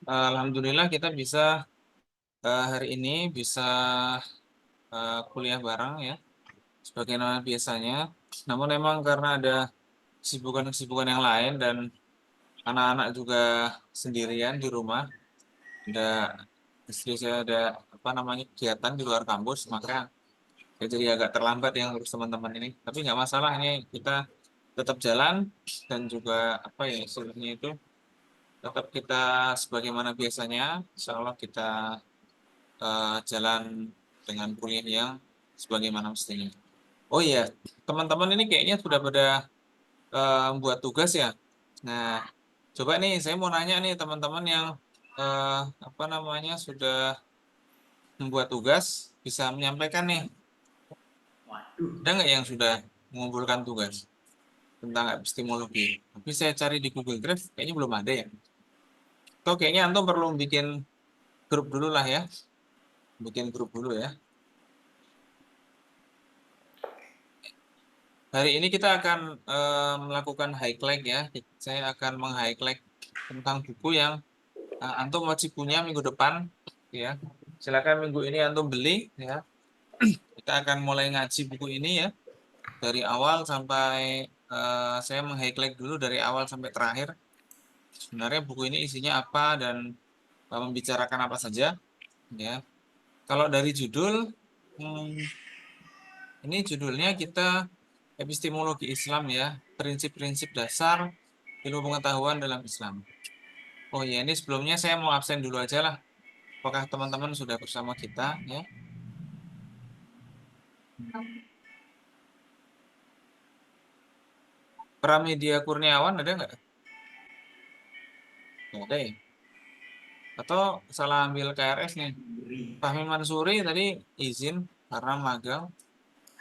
Alhamdulillah kita bisa hari ini bisa kuliah bareng ya, sebagaimana biasanya. Namun memang karena ada kesibukan-kesibukan yang lain dan anak-anak juga sendirian di rumah, ada istri saya ada apa namanya kegiatan di luar kampus, maka saya jadi agak terlambat yang urus teman-teman ini. Tapi nggak masalah, ini kita tetap jalan dan juga apa ya istilahnya itu tetap kita sebagaimana biasanya, insya Allah kita jalan dengan kuliah yang sebagaimana mestinya. Oh iya, teman-teman ini kayaknya sudah pada membuat tugas ya. Nah, coba nih saya mau nanya nih teman-teman yang apa namanya sudah membuat tugas, bisa menyampaikan nih, ada nggak yang sudah mengumpulkan tugas tentang epistemologi? Tapi saya cari di Google Drive, kayaknya belum ada ya. Atau kayaknya antum perlu bikin grup dulu lah ya, bikin grup dulu ya. Hari ini kita akan melakukan highlight ya. Saya akan meng-highlight tentang buku yang antum wajib punya minggu depan ya. Silakan minggu ini antum beli ya. Kita akan mulai ngaji buku ini ya, dari awal sampai saya meng-highlight dulu dari awal sampai terakhir. Sebenarnya buku ini isinya apa dan membicarakan apa saja ya. Kalau dari judul, hmm, ini judulnya kita epistemologi Islam ya, prinsip-prinsip dasar ilmu pengetahuan dalam Islam. Oh ya, ini sebelumnya saya mau absen dulu aja lah. Apakah teman-teman sudah bersama kita ya? Pramedia Kurniawan ada nggak? Nggak ada ya? Atau salah ambil KRS nih? Fahmi Mansuri tadi izin karena magang.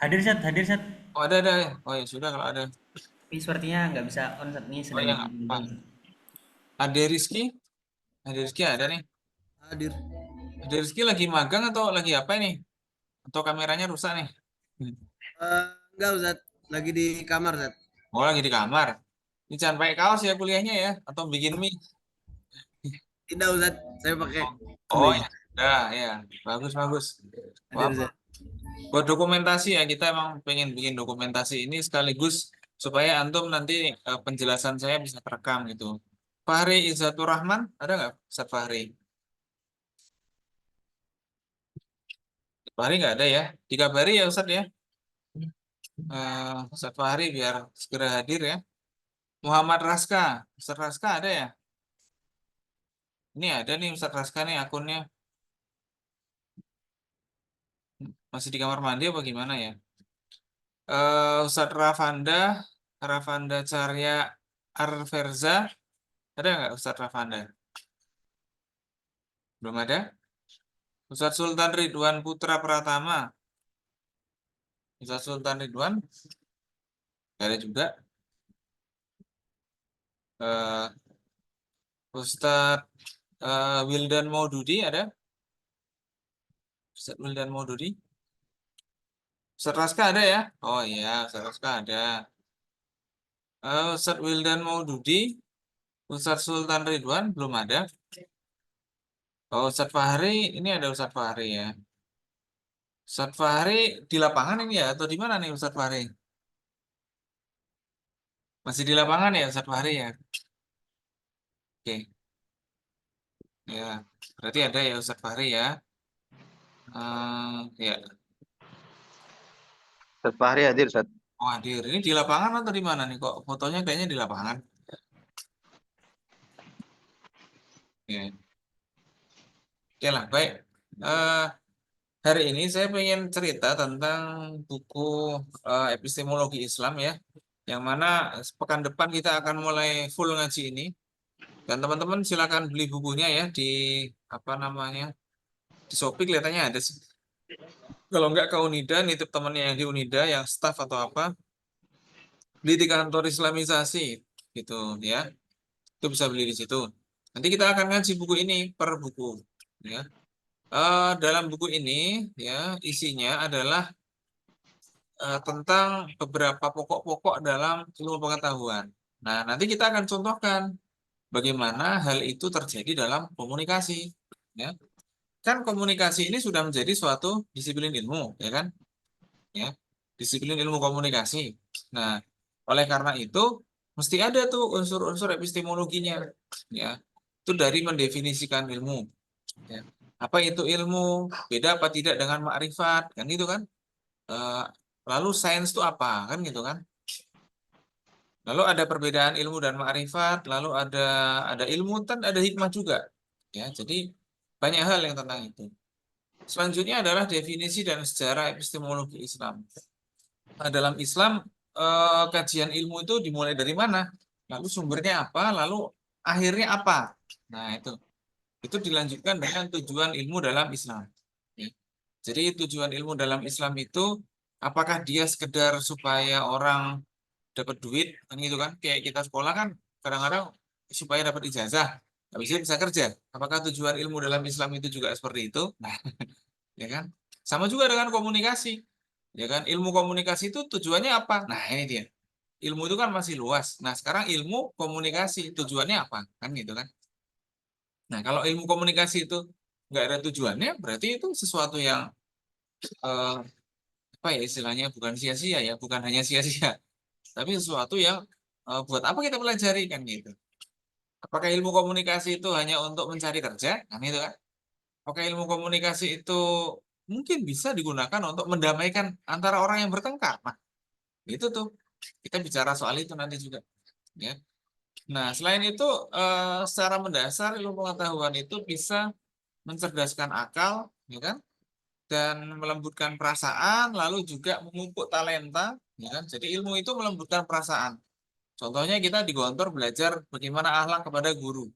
Hadir set, hadir set. Oh ada ya? Oh ya sudah kalau ada. Tapi sepertinya nggak bisa on saat ini Oh sedang ya di nggak apa. meeting. Ade Rizky? Ade Rizky ada nih. Hadir. Ade Rizky lagi magang atau lagi apa nih? Atau kameranya rusak nih? Enggak Ustaz, lagi di kamar Ustaz. Oh lagi di kamar. Ini jangan pakai kaos ya kuliahnya ya? Atau bikin mie? Tidak Ustaz, saya pakai Oh, oh kemeja. ya, dah ya, bagus bagus. Wah, Hadir Ustaz. buat dokumentasi ya kita emang pengen bikin dokumentasi ini sekaligus supaya antum nanti penjelasan saya bisa terekam gitu. Fahri Izzatur Rahman ada nggak Ustaz Fahri? Fahri nggak ada ya. Dikabari ya Ustaz ya. Ustaz Fahri biar segera hadir ya. Muhammad Raska, Ustaz Raska ada ya? Ini ada nih Ustaz Raska nih akunnya, masih di kamar mandi apa gimana ya? Ustaz Rafanda Carya Arverza, ada nggak Ustaz Rafanda? Belum ada. Ustaz Sultan Ridwan Putra Pratama, Ustaz Sultan Ridwan, nggak ada juga. Eh, Ustaz Wildan Maududi ada? Ustaz Wildan Maududi. Ustaz Raska ada ya? Oh iya, Ustaz Raska ada. Ustaz Wildan Maududi, Ustaz Sultan Ridwan belum ada. Oh, Ustaz Fahri, ini ada Ustaz Fahri ya. Ustaz Fahri di lapangan ini ya atau di mana nih Ustaz Fahri? Masih di lapangan ya Ustaz Fahri ya? Oke, ya. Berarti ada ya Ustaz Fahri ya. Ya. Ustaz Fahri hadir, Ustaz. Oh, hadir. Ini di lapangan atau di mana nih? Kok fotonya kayaknya di lapangan? Ya. Oke lah, baik. Eh, Hari ini saya pengen cerita tentang buku Epistemologi Islam ya, yang mana pekan depan kita akan mulai full ngaji ini. Dan teman-teman silakan beli bukunya ya di apa namanya di Shopee kelihatannya ada sih. Kalau nggak ke Unida, nitip temannya yang di Unida, yang staff atau apa, beli di kantor Islamisasi gitu ya. Itu bisa beli di situ. Nanti kita akan ngaji buku ini per buku ya. Dalam buku ini ya isinya adalah tentang beberapa pokok-pokok dalam ilmu pengetahuan. Nah, nanti kita akan contohkan bagaimana hal itu terjadi dalam komunikasi, ya. Kan komunikasi ini sudah menjadi suatu disiplin ilmu, ya kan? Ya, disiplin ilmu komunikasi. Nah, oleh karena itu mesti ada tuh unsur-unsur epistemologinya, ya. Itu dari mendefinisikan ilmu, ya. Apa itu ilmu? Beda apa tidak dengan makrifat, kan gitu kan? Eh, lalu sains itu apa, kan gitu kan? Lalu ada perbedaan ilmu dan makrifat, lalu ada ilmu dan ada hikmah juga, ya. Jadi banyak hal yang tentang itu. Selanjutnya adalah definisi dan sejarah epistemologi Islam. Nah, dalam Islam, kajian ilmu itu dimulai dari mana? Lalu sumbernya apa? Lalu akhirnya apa? Nah, itu dilanjutkan dengan tujuan ilmu dalam Islam. Ya. Jadi tujuan ilmu dalam Islam itu apakah dia sekedar supaya orang dapat duit, kan gitu kan? Kayak kita sekolah kan kadang-kadang supaya dapat ijazah, habis itu bisa kerja. Apakah tujuan ilmu dalam Islam itu juga seperti itu? Nah, ya kan? Sama juga dengan komunikasi. Ya kan? Ilmu komunikasi itu tujuannya apa? Nah, ini dia. Ilmu itu kan masih luas. Nah, sekarang ilmu komunikasi tujuannya apa? Kan gitu kan? Nah, kalau ilmu komunikasi itu nggak ada tujuannya, berarti itu sesuatu yang eh, apa ya istilahnya bukan sia-sia ya, bukan hanya sia-sia, tapi sesuatu yang buat apa kita pelajari kan gitu. Apakah ilmu komunikasi itu hanya untuk mencari kerja? Kan itu kan? Apakah ilmu komunikasi itu mungkin bisa digunakan untuk mendamaikan antara orang yang bertengkar? Nah, itu tuh kita bicara soal itu nanti juga, ya. Nah, selain itu secara mendasar ilmu pengetahuan itu bisa mencerdaskan akal, ya kan? Dan melembutkan perasaan, lalu juga memupuk talenta, ya kan? Jadi ilmu itu melembutkan perasaan. Contohnya kita di Gontor belajar bagaimana akhlak kepada guru.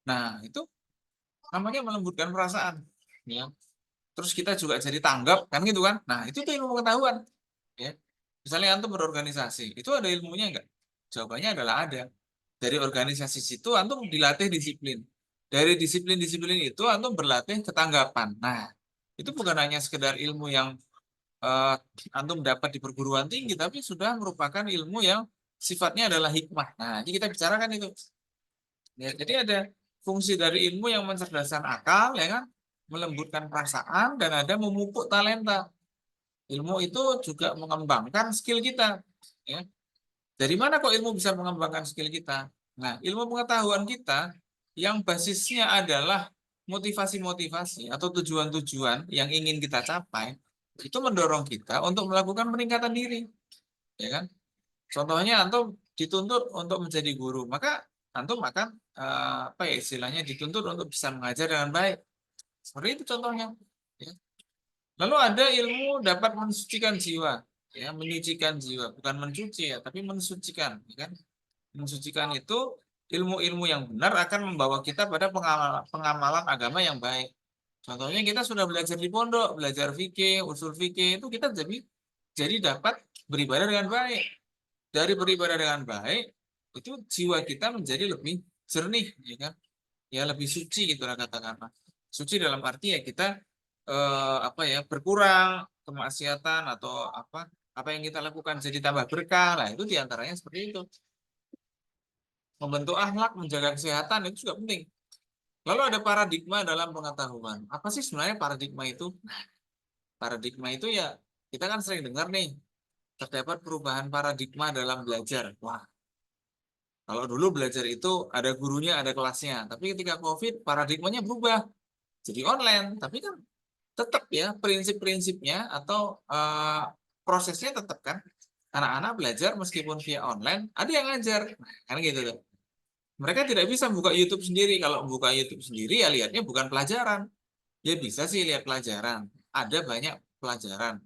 Nah, itu namanya melembutkan perasaan, ya. Terus kita juga jadi tanggap, kan gitu kan? Nah, itu tuh ilmu pengetahuan, ya. Misalnya antum berorganisasi, itu ada ilmunya enggak? Jawabannya adalah ada. Dari organisasi situ antum dilatih disiplin. Dari disiplin-disiplin itu antum berlatih ketanggapan. Nah, itu bukan hanya sekedar ilmu yang eh, antum dapat di perguruan tinggi, tapi sudah merupakan ilmu yang sifatnya adalah hikmah. Nah, ini kita bicarakan itu. Ya, jadi ada fungsi dari ilmu yang mencerdaskan akal, ya kan, melembutkan perasaan, dan ada memupuk talenta. Ilmu itu juga mengembangkan skill kita. Ya. Dari mana kok ilmu bisa mengembangkan skill kita? Nah, ilmu pengetahuan kita yang basisnya adalah motivasi-motivasi atau tujuan-tujuan yang ingin kita capai, itu mendorong kita untuk melakukan peningkatan diri, ya kan? Contohnya antum dituntut untuk menjadi guru, maka antum akan apa ya istilahnya dituntut untuk bisa mengajar dengan baik. Seperti itu contohnya. Ya. Lalu ada ilmu dapat mensucikan jiwa, ya, menyucikan jiwa, bukan mencuci ya, tapi mensucikan, ya kan? Mensucikan itu ilmu-ilmu yang benar akan membawa kita pada pengamalan agama yang baik. Contohnya kita sudah belajar di pondok, belajar fikih, usul fikih itu kita jadi dapat beribadah dengan baik. Dari beribadah dengan baik, itu jiwa kita menjadi lebih jernih, ya kan? Ya lebih suci gitu lah katakanlah. Suci dalam arti ya kita apa ya berkurang kemaksiatan atau apa yang kita lakukan jadi tambah berkah lah itu diantaranya seperti itu. Membentuk akhlak, menjaga kesehatan itu juga penting. Lalu ada paradigma dalam pengetahuan. Apa sih sebenarnya paradigma itu? Paradigma itu ya kita kan sering dengar nih terdapat perubahan paradigma dalam belajar. Wah, kalau dulu belajar itu ada gurunya, ada kelasnya. Tapi ketika COVID paradigmanya berubah jadi online. Tapi kan tetap ya prinsip-prinsipnya atau prosesnya tetap kan. Anak-anak belajar meskipun via online, ada yang ngajar. Nah, kan gitu tuh. Mereka tidak bisa buka YouTube sendiri. Kalau buka YouTube sendiri ya lihatnya bukan pelajaran. Ya bisa sih lihat pelajaran. Ada banyak pelajaran.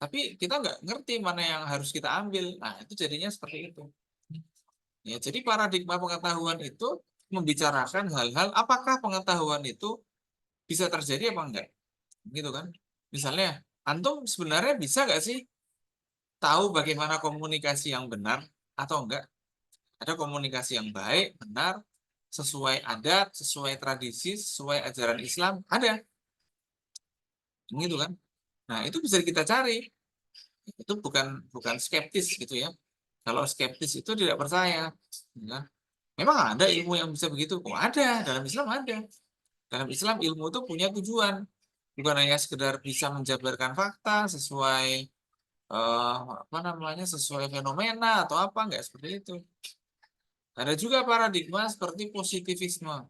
Tapi kita nggak ngerti mana yang harus kita ambil. Nah, itu jadinya seperti itu. Ya, jadi paradigma pengetahuan itu membicarakan hal-hal apakah pengetahuan itu bisa terjadi apa enggak. Gitu kan. Misalnya, antum sebenarnya bisa nggak sih tahu bagaimana komunikasi yang benar atau enggak? Ada komunikasi yang baik, benar, sesuai adat, sesuai tradisi, sesuai ajaran Islam, ada. Gitu kan. Nah, itu bisa kita cari. Itu bukan bukan skeptis gitu ya. Kalau skeptis itu tidak percaya, ya. Memang ada ilmu yang bisa begitu? Oh ada, dalam Islam ada. Dalam Islam ilmu itu punya tujuan. Bukan hanya sekedar bisa menjabarkan fakta sesuai apa namanya sesuai fenomena atau apa, enggak seperti itu. Ada juga paradigma seperti positivisme.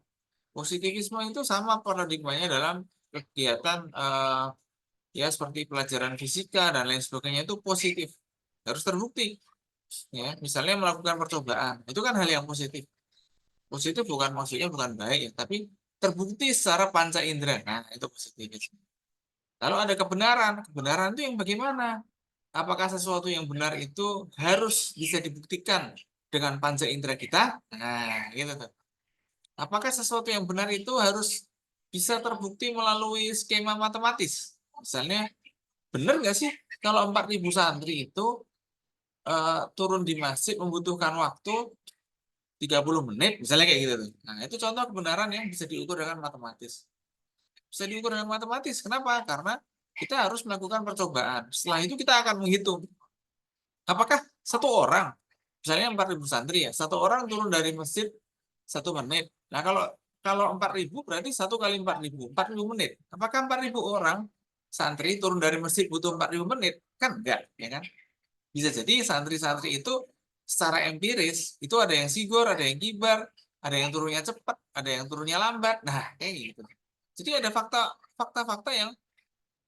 Positivisme itu sama paradigmanya dalam kegiatan ya seperti pelajaran fisika dan lain sebagainya itu positif, harus terbukti. Ya, misalnya melakukan percobaan, itu kan hal yang positif. Positif bukan maksudnya bukan baik ya, tapi terbukti secara panca indera. Nah, itu positivisme. Lalu ada kebenaran. Kebenaran itu yang bagaimana? Apakah sesuatu yang benar itu harus bisa dibuktikan dengan panca indera kita? Nah, gitu tuh. Apakah sesuatu yang benar itu harus bisa terbukti melalui skema matematis? Misalnya, benar nggak sih kalau 4.000 santri itu turun di masjid membutuhkan waktu 30 menit, misalnya kayak gitu tuh. Nah, itu contoh kebenaran yang bisa diukur dengan matematis. Bisa diukur dengan matematis. Kenapa? Karena kita harus melakukan percobaan. Setelah itu kita akan menghitung apakah satu orang, misalnya 4.000 santri ya, satu orang turun dari masjid 1 menit. Nah, kalau kalau 4.000 berarti 1 kali 4.000 menit. Apakah 4.000 orang santri turun dari masjid butuh 4.000 menit? Kan enggak, ya kan? Bisa jadi santri-santri itu secara empiris itu ada yang sigor, ada yang kibar, ada yang turunnya cepat, ada yang turunnya lambat. Nah, kayak gitu. Jadi ada fakta-fakta yang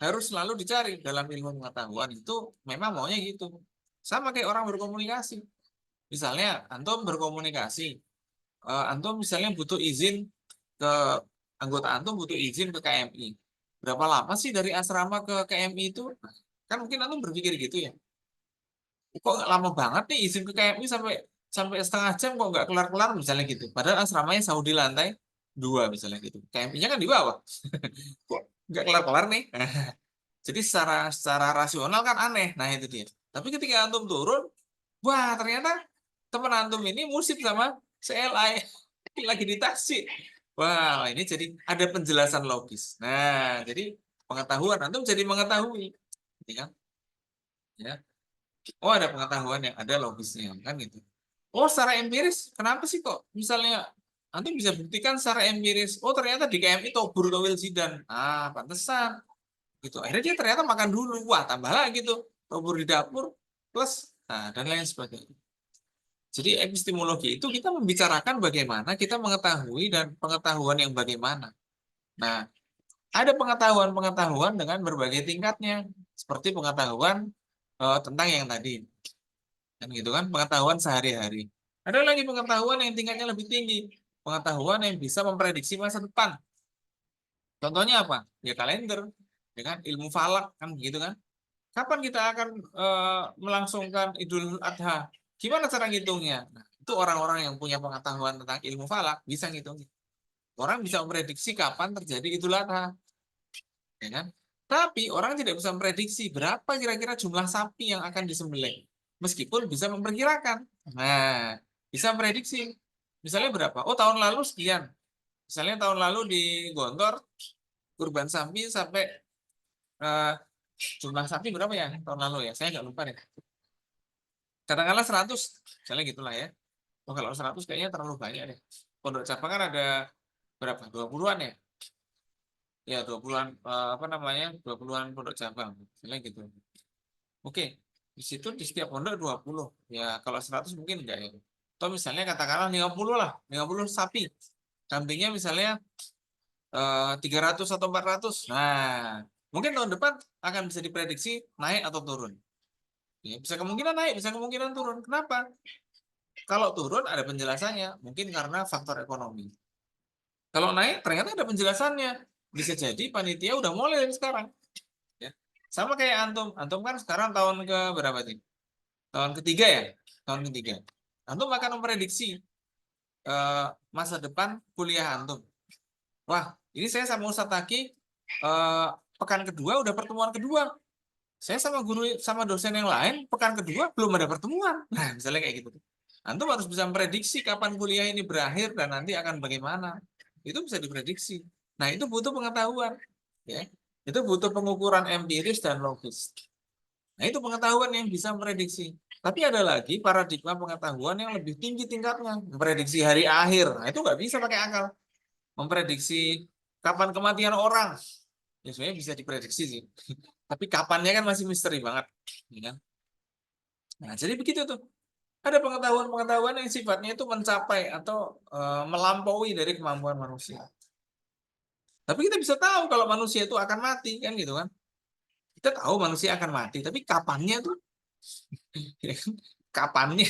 harus selalu dicari dalam ilmu pengetahuan itu memang maunya gitu. Sama kayak orang berkomunikasi. Misalnya antum berkomunikasi, antum misalnya butuh izin ke anggota antum butuh izin ke KMI. Berapa lama sih dari asrama ke KMI itu? Kan mungkin antum berpikir gitu ya. Kok lama banget nih izin ke KMI sampai sampai setengah jam kok nggak kelar-kelar misalnya gitu. Padahal asramanya Saudi lantai 2 misalnya gitu. KMI-nya kan di bawah. Kok nggak kelar-kelar nih? Jadi secara rasional kan aneh. Nah itu dia. Tapi ketika antum turun, wah ternyata teman antum ini musib sama CLI lagi di taksi. Wah ini jadi ada penjelasan logis. Nah jadi pengetahuan antum jadi mengetahui, gitu kan? Ya. Oh ada pengetahuan yang ada logisnya kan gitu. Oh secara empiris, kenapa sih kok misalnya antum bisa buktikan secara empiris? Oh ternyata di KMI Tobur Towil Zidan. Ah pantesan gitu. Akhirnya dia ternyata makan dulu. Wah tambah lagi tuh Tobur di dapur plus nah dan lain sebagainya. Jadi epistemologi itu kita membicarakan bagaimana kita mengetahui dan pengetahuan yang bagaimana. Nah, ada pengetahuan-pengetahuan dengan berbagai tingkatnya, seperti pengetahuan tentang yang tadi, kan gitu kan, pengetahuan sehari-hari. Ada lagi pengetahuan yang tingkatnya lebih tinggi, pengetahuan yang bisa memprediksi masa depan. Contohnya apa? Ya kalender, ya kan, ilmu falak kan begitu kan. Kapan kita akan melangsungkan Idul Adha? Gimana cara ngitungnya? Nah, itu orang-orang yang punya pengetahuan tentang ilmu falak bisa ngitung. Orang bisa memprediksi kapan terjadi Idul Adha, ya kan? Tapi orang tidak bisa memprediksi berapa kira-kira jumlah sapi yang akan disembelih. Meskipun bisa memperkirakan. Nah, bisa memprediksi. Misalnya berapa? Oh, tahun lalu sekian. Misalnya tahun lalu di Gontor kurban sapi sampai eh, jumlah sapi berapa ya tahun lalu ya? Saya nggak lupa deh. Katakanlah 100, misalnya gitulah ya. Oh, kalau 100 kayaknya terlalu banyak deh. Pondok cabang kan ada berapa? 20-an ya? Ya, 20-an apa namanya? 20-an pondok cabang. Misalnya gitu. Oke. Di situ di setiap pondok 20. Ya, kalau 100 mungkin enggak ya. Atau misalnya katakanlah 50 lah, 50 sapi. Kambingnya misalnya 300 atau 400. Nah, mungkin tahun depan akan bisa diprediksi naik atau turun. Ya, bisa kemungkinan naik, bisa kemungkinan turun. Kenapa? Kalau turun ada penjelasannya, mungkin karena faktor ekonomi. Kalau naik ternyata ada penjelasannya. Bisa jadi panitia udah mulai dari sekarang. Ya. Sama kayak antum. Antum kan sekarang tahun ke berapa sih? Tahun ketiga ya? Tahun ketiga. Antum akan memprediksi masa depan kuliah antum. Wah, ini saya sama Ustadz Taki pekan kedua udah pertemuan kedua. Saya sama guru sama dosen yang lain pekan kedua belum ada pertemuan. Nah, misalnya kayak gitu. Antum harus bisa memprediksi kapan kuliah ini berakhir dan nanti akan bagaimana. Itu bisa diprediksi. Nah, itu butuh pengetahuan, ya. Itu butuh pengukuran empiris dan logis. Nah, itu pengetahuan yang bisa memprediksi. Tapi ada lagi paradigma pengetahuan yang lebih tinggi tingkatnya, memprediksi hari akhir. Nah, itu nggak bisa pakai akal. Memprediksi kapan kematian orang, ya sebenarnya bisa diprediksi sih. Tapi kapannya kan masih misteri banget, ya kan? Nah, jadi begitu tuh. Ada pengetahuan-pengetahuan yang sifatnya itu mencapai atau melampaui dari kemampuan manusia. Tapi kita bisa tahu kalau manusia itu akan mati, kan gitu kan? Kita tahu manusia akan mati, tapi kapannya tuh, ya kan? Kapannya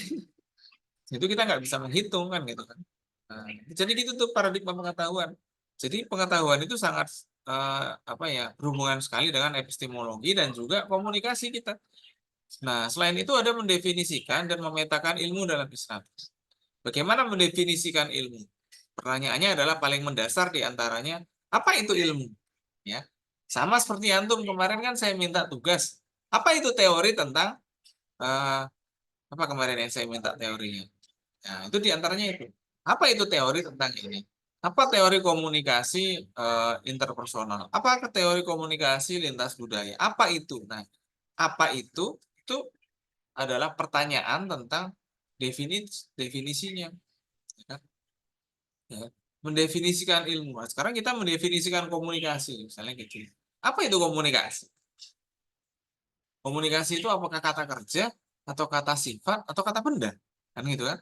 itu kita nggak bisa menghitung kan gitu kan. Nah, jadi gitu tuh paradigma pengetahuan. Jadi pengetahuan itu sangat apa ya, berhubungan sekali dengan epistemologi dan juga komunikasi kita. Nah, selain itu ada mendefinisikan dan memetakan ilmu dalam Islam. Bagaimana mendefinisikan ilmu? Pertanyaannya adalah paling mendasar di antaranya, apa itu ilmu? Ya. Sama seperti antum kemarin kan saya minta tugas. Apa itu teori tentang eh, apa kemarin yang saya minta teorinya? Nah, itu di antaranya itu. Apa itu teori tentang ini? Apa teori komunikasi interpersonal? Apa teori komunikasi lintas budaya? Apa itu? Nah, apa itu? Itu adalah pertanyaan tentang definisinya. Ya kan? Ya. Mendefinisikan ilmu. Nah, sekarang kita mendefinisikan komunikasi, misalnya gitu. Apa itu komunikasi? Komunikasi itu apakah kata kerja, atau kata sifat, atau kata benda? Kan gitu kan?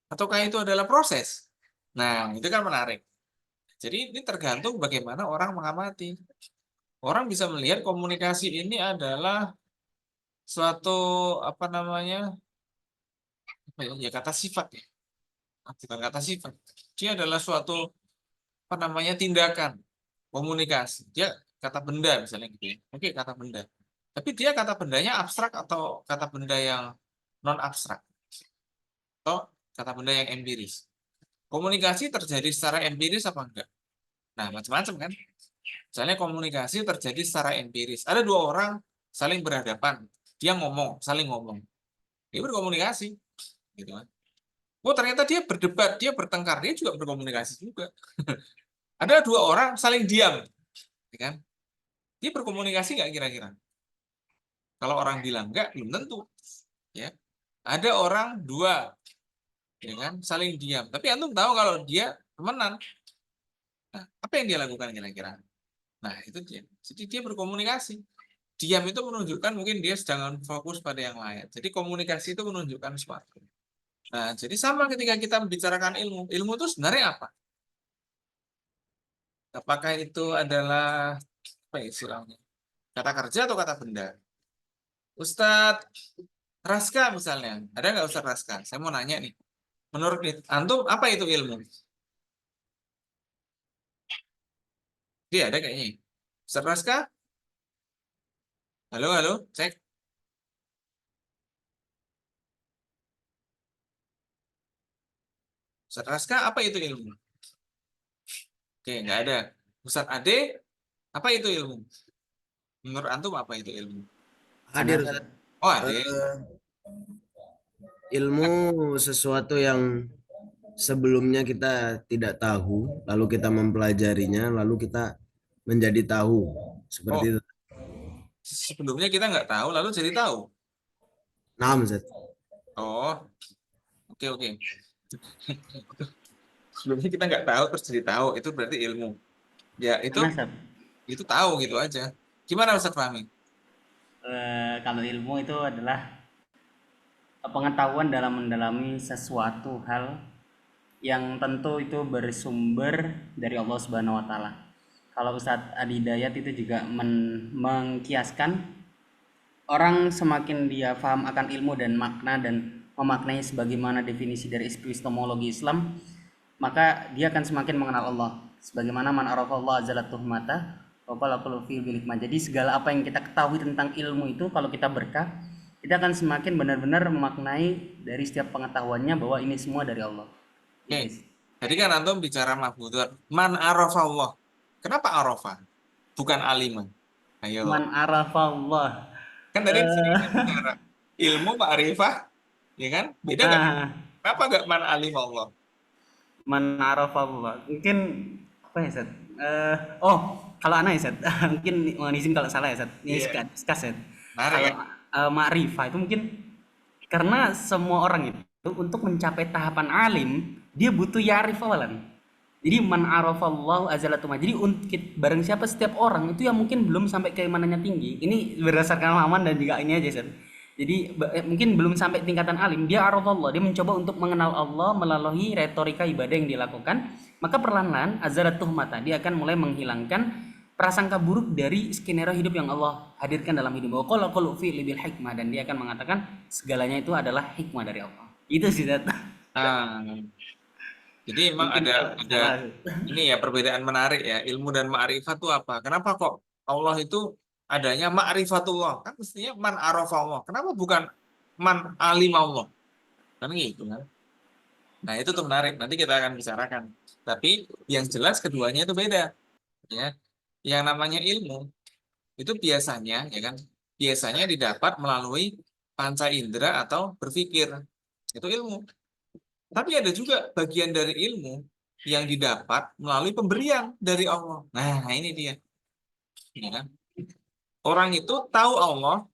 Ataukah itu adalah proses? Nah, itu kan menarik. Jadi ini tergantung bagaimana orang mengamati. Orang bisa melihat komunikasi ini adalah suatu apa namanya? Apa ya, ya kata sifat ya. Bukan kata sifat. Dia adalah suatu apa namanya tindakan komunikasi. Dia kata benda misalnya gitu ya. Oke, kata benda. Tapi dia kata bendanya abstrak atau kata benda yang non abstrak atau kata benda yang empiris. Komunikasi terjadi secara empiris apa enggak? Nah, macam-macam kan. Misalnya komunikasi terjadi secara empiris. Ada dua orang saling berhadapan, dia ngomong, saling ngomong. Dia berkomunikasi, gitu kan. Oh, ternyata dia berdebat, dia bertengkar, dia juga berkomunikasi juga. Ada dua orang saling diam, ya kan? Dia berkomunikasi nggak kira-kira? Kalau orang bilang enggak, belum tentu. Ya, ada orang dua, ya kan, saling diam. Tapi antum tahu kalau dia temenan, nah, apa yang dia lakukan kira-kira? Nah, itu dia. Jadi dia berkomunikasi. Diam itu menunjukkan mungkin dia sedang fokus pada yang lain. Jadi komunikasi itu menunjukkan sesuatu. Nah, jadi sama ketika kita membicarakan ilmu. Ilmu itu sebenarnya apa? Apakah itu adalah apa ya istilahnya? Kata kerja atau kata benda? Ustadz Raska misalnya. Ada nggak Ustadz Raska? Saya mau nanya nih. Menurut antum apa itu ilmu? Dia ada kayaknya. Ustadz Raska? Halo, halo, cek. Ustadz Raska, apa itu ilmu? Oke, nggak ada. Ustadz Ade, apa itu ilmu? Menurut antum apa itu ilmu? Hadir Ada Ustaz. Ustaz. Oh, Ade. Eh, ilmu sesuatu yang sebelumnya kita tidak tahu, lalu kita mempelajarinya, lalu kita menjadi tahu. Seperti Oh, itu. sebelumnya kita nggak tahu, lalu jadi tahu. Nah, Ustaz. Oh, oke, oke. Sebelumnya kita nggak tahu, terus jadi tahu. Itu berarti ilmu. Ya, Karena Ustaz, itu tahu gitu aja. Gimana Ustadz Fahmi? kalau ilmu itu adalah pengetahuan dalam mendalami sesuatu hal yang tentu itu bersumber dari Allah Subhanahu wa taala. Kalau Ustadz Adi Hidayat itu juga mengkiaskan orang semakin dia paham akan ilmu dan makna dan memaknai sebagaimana definisi dari epistemologi Islam, maka dia akan semakin mengenal Allah. Sebagaimana man arafa Allah azalat tuhmata wa qala qulu fi bil hikmah. Jadi segala apa yang kita ketahui tentang ilmu itu kalau kita berkah, kita akan semakin benar-benar memaknai dari setiap pengetahuannya bahwa ini semua dari Allah. Oke, Itu. jadi kan antum bicara mahfudzat. Man arafa Allah. Kenapa arafa? Bukan aliman. Ayo. Man arafa Allah. Kan tadi di sini kita bicara ilmu ma'rifah, ya kan? Beda nggak? Ah, Kenapa nggak man alim Allah? man arafa Allah. Mungkin apa ya, Seth? Oh, kalau anak ya, Seth. Mungkin mohon izin kalau salah ya, Seth. Ini Iya. skas, Seth. Menarik Kalau ya. ma'rifah itu mungkin karena semua orang itu untuk mencapai tahapan alim dia butuh ya'rif awalan. Jadi man arafallahu azalatu ma. Jadi bareng siapa setiap orang itu yang mungkin belum sampai keimanannya tinggi. Ini berdasarkan pengalaman dan juga ini aja, Sen. Jadi mungkin belum sampai tingkatan alim, dia arafallah, dia mencoba untuk mengenal Allah melalui retorika ibadah yang dilakukan, maka perlahan-lahan azalatuh mata, dia akan mulai menghilangkan prasangka buruk dari skenario hidup yang Allah hadirkan dalam hidup. Qala qulu fi bil hikmah, dan dia akan mengatakan segalanya itu adalah hikmah dari Allah. Itu sih data. Ah, jadi emang Mungkin ada salah. ini ya perbedaan menarik ya, ilmu dan ma'rifat itu apa? Kenapa kok Allah itu adanya ma'rifatullah? Kan mestinya man arafallah. Kenapa bukan man alim Allah? Kan gitu kan. Nah, itu tuh menarik. Nanti kita akan bicarakan. Tapi yang jelas keduanya itu beda, ya. Yang namanya ilmu itu biasanya, ya kan? Biasanya didapat melalui panca indera atau berpikir. Itu ilmu. Tapi ada juga bagian dari ilmu yang didapat melalui pemberian dari Allah. Nah, ini dia. Ya kan? Orang itu tahu Allah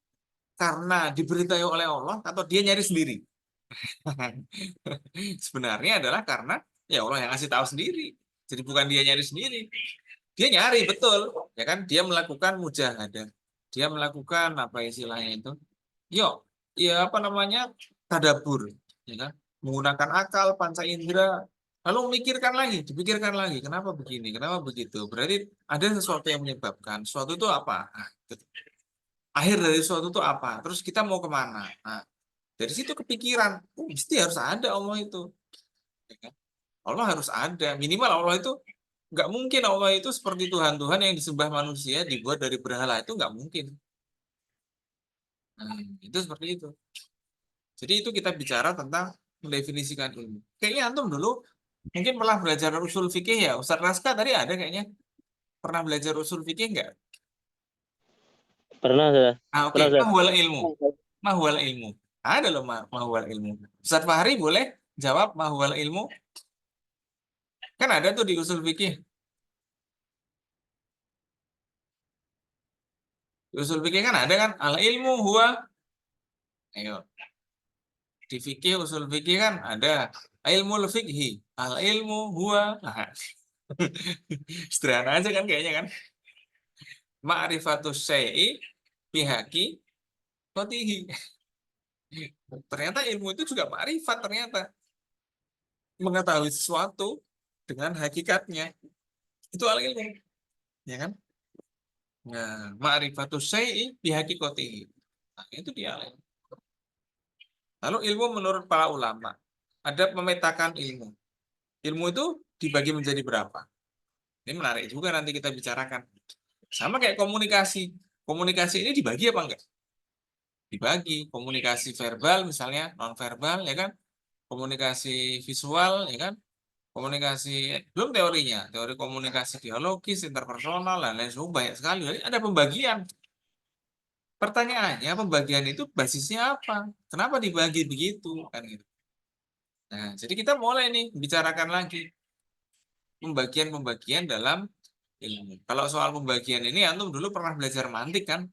karena diberitahu oleh Allah atau dia nyari sendiri. Sebenarnya adalah karena ya Allah yang ngasih tahu sendiri. Jadi bukan dia nyari sendiri. Dia nyari betul, ya kan? Dia melakukan mujahadah. Dia melakukan apa istilahnya itu? Yo, ya apa namanya? Tadabur, ya kan? Menggunakan akal, panca indera, lalu memikirkan lagi, dipikirkan lagi, kenapa begini, kenapa begitu. Berarti ada sesuatu yang menyebabkan. Sesuatu itu apa? Nah, gitu. Akhir dari sesuatu itu apa? Terus kita mau kemana? Nah, dari situ kepikiran, oh, mesti harus ada Allah itu. Ya kan? Allah harus ada. Minimal Allah itu nggak mungkin Allah itu seperti Tuhan-Tuhan yang disembah manusia dibuat dari berhala itu nggak mungkin. Nah, itu seperti itu. Jadi itu kita bicara tentang mendefinisikan ilmu. Kayaknya antum dulu mungkin pernah belajar usul fikih ya. Ustaz Raska tadi ada kayaknya pernah belajar usul fikih nggak? Pernah sudah. Ah, oke. Pernah sudah. Mahwal ilmu. Mahwal ilmu. Ada loh mahwal ilmu. Ustaz Fahri boleh jawab mahwal ilmu? Kan ada tuh di usul fikih. Di usul fikih kan ada kan al ilmu huwa. Ayo. Di fikih usul fikih kan ada ilmu fikhi. Al ilmu huwa. Nah, sederhana aja kan kayaknya kan. Ma'rifatus syai'i bihaqi qatihi. Ternyata ilmu itu juga ma'rifat ternyata. Mengetahui sesuatu dengan hakikatnya. Itu al ilmu, ya kan? Nah, ma'rifatus syai'i bihaqi qatihi. Nah, itu dia al ilmu. Lalu ilmu menurut para ulama ada memetakan ilmu. Ilmu itu dibagi menjadi berapa? Ini menarik juga nanti kita bicarakan. Sama kayak komunikasi. Komunikasi ini dibagi apa enggak? Dibagi. Komunikasi verbal misalnya, non verbal ya kan? Komunikasi visual ya kan? Komunikasi belum teorinya, teori komunikasi dialogis, interpersonal dan lain sebagainya banyak sekali. Jadi ada pembagian. Pertanyaannya pembagian itu basisnya apa? Kenapa dibagi begitu kan gitu. Nah, jadi kita mulai nih bicarakan lagi pembagian-pembagian dalam ilmu. Kalau soal pembagian ini antum dulu pernah belajar mantik kan?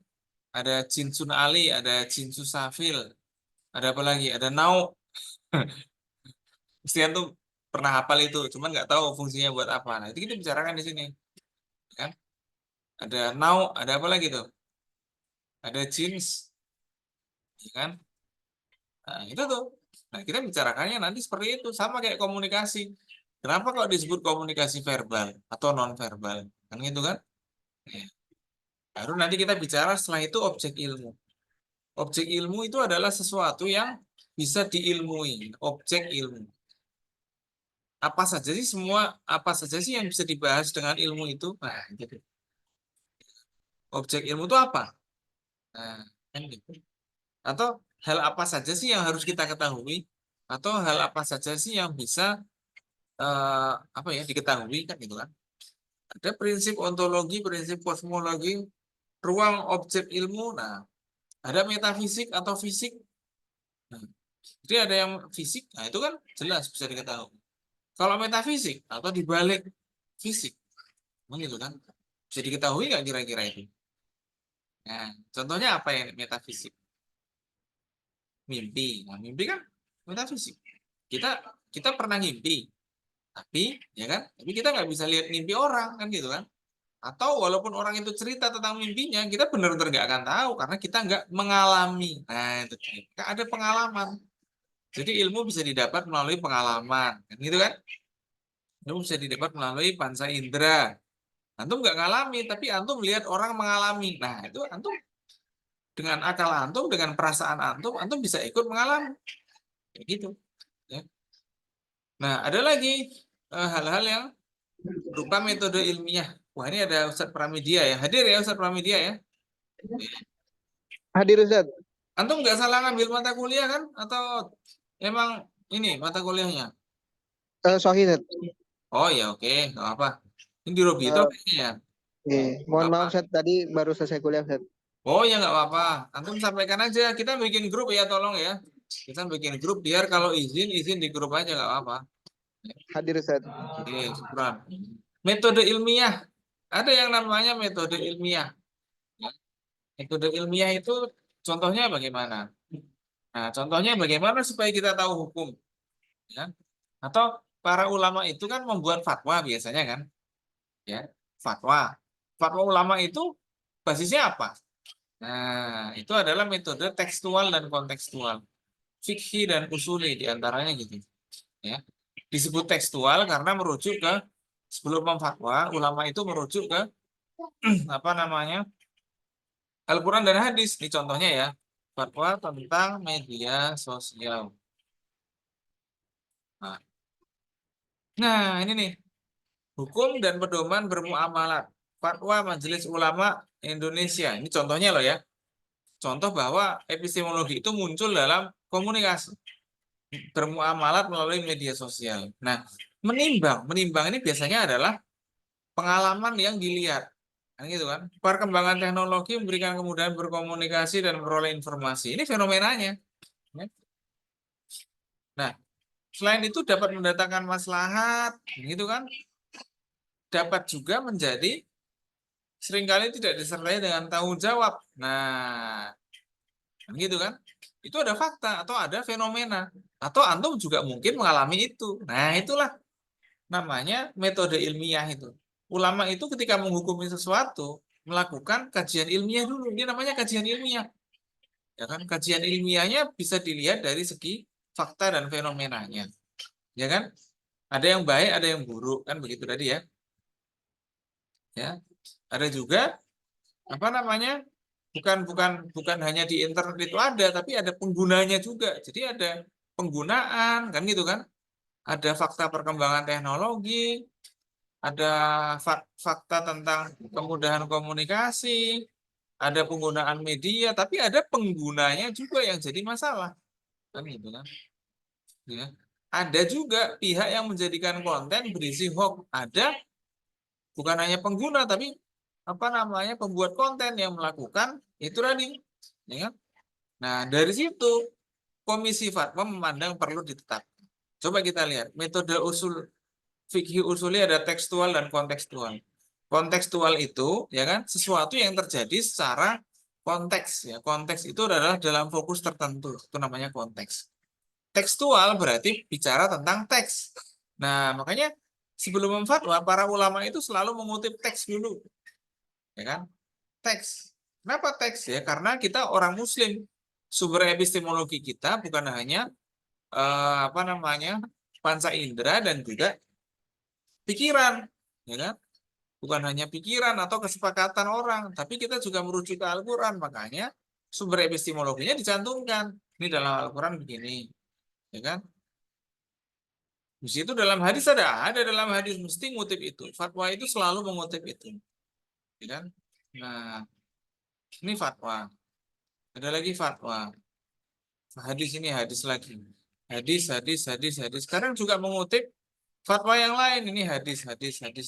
Ada jinsun ali, ada jinsun safil, ada apa lagi? Ada nau. Mesti antum pernah hafal itu, cuman nggak tahu fungsinya buat apa. Nah, itu kita bicarakan di sini, kan? Ada nau, ada apa lagi tuh? Ada jins, ya kan? Nah, itu tuh. Nah, kita bicarakannya nanti seperti itu, sama kayak komunikasi. Kenapa kok disebut komunikasi verbal atau non verbal? Kan gitu kan? Ya. Baru nanti kita bicara setelah itu objek ilmu. Objek ilmu itu adalah sesuatu yang bisa diilmui, objek ilmu. Apa saja sih apa saja sih yang bisa dibahas dengan ilmu itu? Nah, gitu. Objek ilmu itu apa? Nah, kan gitu. Atau hal apa saja sih yang harus kita ketahui? Atau hal apa saja sih yang bisa apa ya diketahui kan gitu kan? Ada prinsip ontologi, prinsip kosmologi, ruang objek ilmu. Nah, ada metafisik atau fisik. Nah, jadi ada yang fisik, nah itu kan jelas bisa diketahui. Kalau metafisik atau dibalik fisik, gitu kan? Bisa diketahui nggak kira-kira itu? Nah, contohnya apa yang metafisik? Mimpi. Nah, mimpi kan metafisik. Kita kita pernah mimpi, tapi ya kan, tapi kita nggak bisa lihat mimpi orang kan gitu kan. Atau walaupun orang itu cerita tentang mimpinya, kita benar-benar nggak akan tahu karena kita nggak mengalami. Nah, itu dia. Nggak ada pengalaman. Jadi ilmu bisa didapat melalui pengalaman, kan gitu kan? Ilmu bisa didapat melalui panca indera. Antum nggak ngalami, tapi antum melihat orang mengalami. Nah, itu antum dengan akal antum, dengan perasaan antum bisa ikut mengalami. Kayak gitu. Ya. Nah, ada lagi hal-hal yang berupa metode ilmiah. Wah, ini ada Ustadz Pramedia ya. Hadir ya Ustadz Pramedia ya. Hadir Ustaz. Antum nggak salah ngambil mata kuliah kan? Atau emang ini mata kuliahnya? Sahih Ustaz. Oh ya oke, nggak apa. Ini di Robito Eh, kayaknya ya. Mohon Nggak maaf apa. Ustaz, tadi baru selesai kuliah Ustaz. Oh ya nggak apa-apa. Antum sampaikan aja. Kita bikin grup ya tolong ya. Kita bikin grup biar kalau izin di grup aja nggak apa-apa. Hadir Ustaz. Oke, syukuran. Metode ilmiah. Ada yang namanya metode ilmiah. Ya. Metode ilmiah itu contohnya bagaimana? Nah, contohnya bagaimana supaya kita tahu hukum, ya? Atau para ulama itu kan membuat fatwa biasanya kan, ya, fatwa. Fatwa ulama itu basisnya apa? Nah, itu adalah metode tekstual dan kontekstual, fikih dan usuli diantaranya gitu, ya. Disebut tekstual karena merujuk ke sebelum memfatwa, ulama itu merujuk ke apa namanya Al-Quran dan hadis. Ini contohnya ya, fatwa tentang media sosial. Nah, ini nih hukum dan pedoman bermuamalat. Fatwa Majelis Ulama Indonesia. Ini contohnya loh ya. Contoh bahwa epistemologi itu muncul dalam komunikasi bermuamalat melalui media sosial. Nah, menimbang ini biasanya adalah pengalaman yang dilihat. Kan gitu kan. Perkembangan teknologi memberikan kemudahan berkomunikasi dan memperoleh informasi. Ini fenomenanya. Ya. Nah, selain itu dapat mendatangkan maslahat, gitu kan. Dapat juga menjadi seringkali tidak disertai dengan tanggung jawab. Nah, kan gitu kan? Itu ada fakta atau ada fenomena atau antum juga mungkin mengalami itu. Nah, itulah namanya metode ilmiah itu. Ulama itu ketika menghukumi sesuatu melakukan kajian ilmiah dulu. Ini namanya kajian ilmiah. Ya kan? Kajian ilmiahnya bisa dilihat dari segi fakta dan fenomenanya. Ya kan? Ada yang baik, ada yang buruk, kan begitu tadi ya. Ya. Ada juga apa namanya? Bukan hanya di internet itu ada, tapi ada penggunanya juga. Jadi ada penggunaan kan gitu kan. Ada fakta perkembangan teknologi, ada fakta tentang kemudahan komunikasi, ada penggunaan media, tapi ada penggunanya juga yang jadi masalah. Kan gitu kan. Ya. Ada juga pihak yang menjadikan konten berisi hoax. Ada bukan hanya pengguna tapi apa namanya pembuat konten yang melakukan itu tadi. Ya kan? Nah, dari situ Komisi Fatwa memandang perlu ditetapkan. Coba kita lihat metode usul fikih usuli ada tekstual dan kontekstual. Kontekstual itu ya kan sesuatu yang terjadi secara konteks ya. Konteks itu adalah dalam fokus tertentu. Itu namanya konteks. Tekstual berarti bicara tentang teks. Nah, makanya sebelum memfatwa para ulama itu selalu mengutip teks dulu. Ya kan? Teks. Kenapa teks ya? Karena kita orang muslim. Sumber epistemologi kita bukan hanya apa namanya? Panca indera dan juga pikiran, ya kan? Bukan hanya pikiran atau kesepakatan orang, tapi kita juga merujuk ke Al-Qur'an. Makanya sumber epistemologinya dicantumkan. Ini dalam Al-Qur'an begini, ya kan? Di situ dalam hadis ada dalam hadis mesti ngutip itu. Fatwa itu selalu mengutip itu, ya kan? Nah, ini fatwa. Ada lagi fatwa. Hadis ini hadis lagi. Hadis. Sekarang juga mengutip fatwa yang lain. Ini hadis.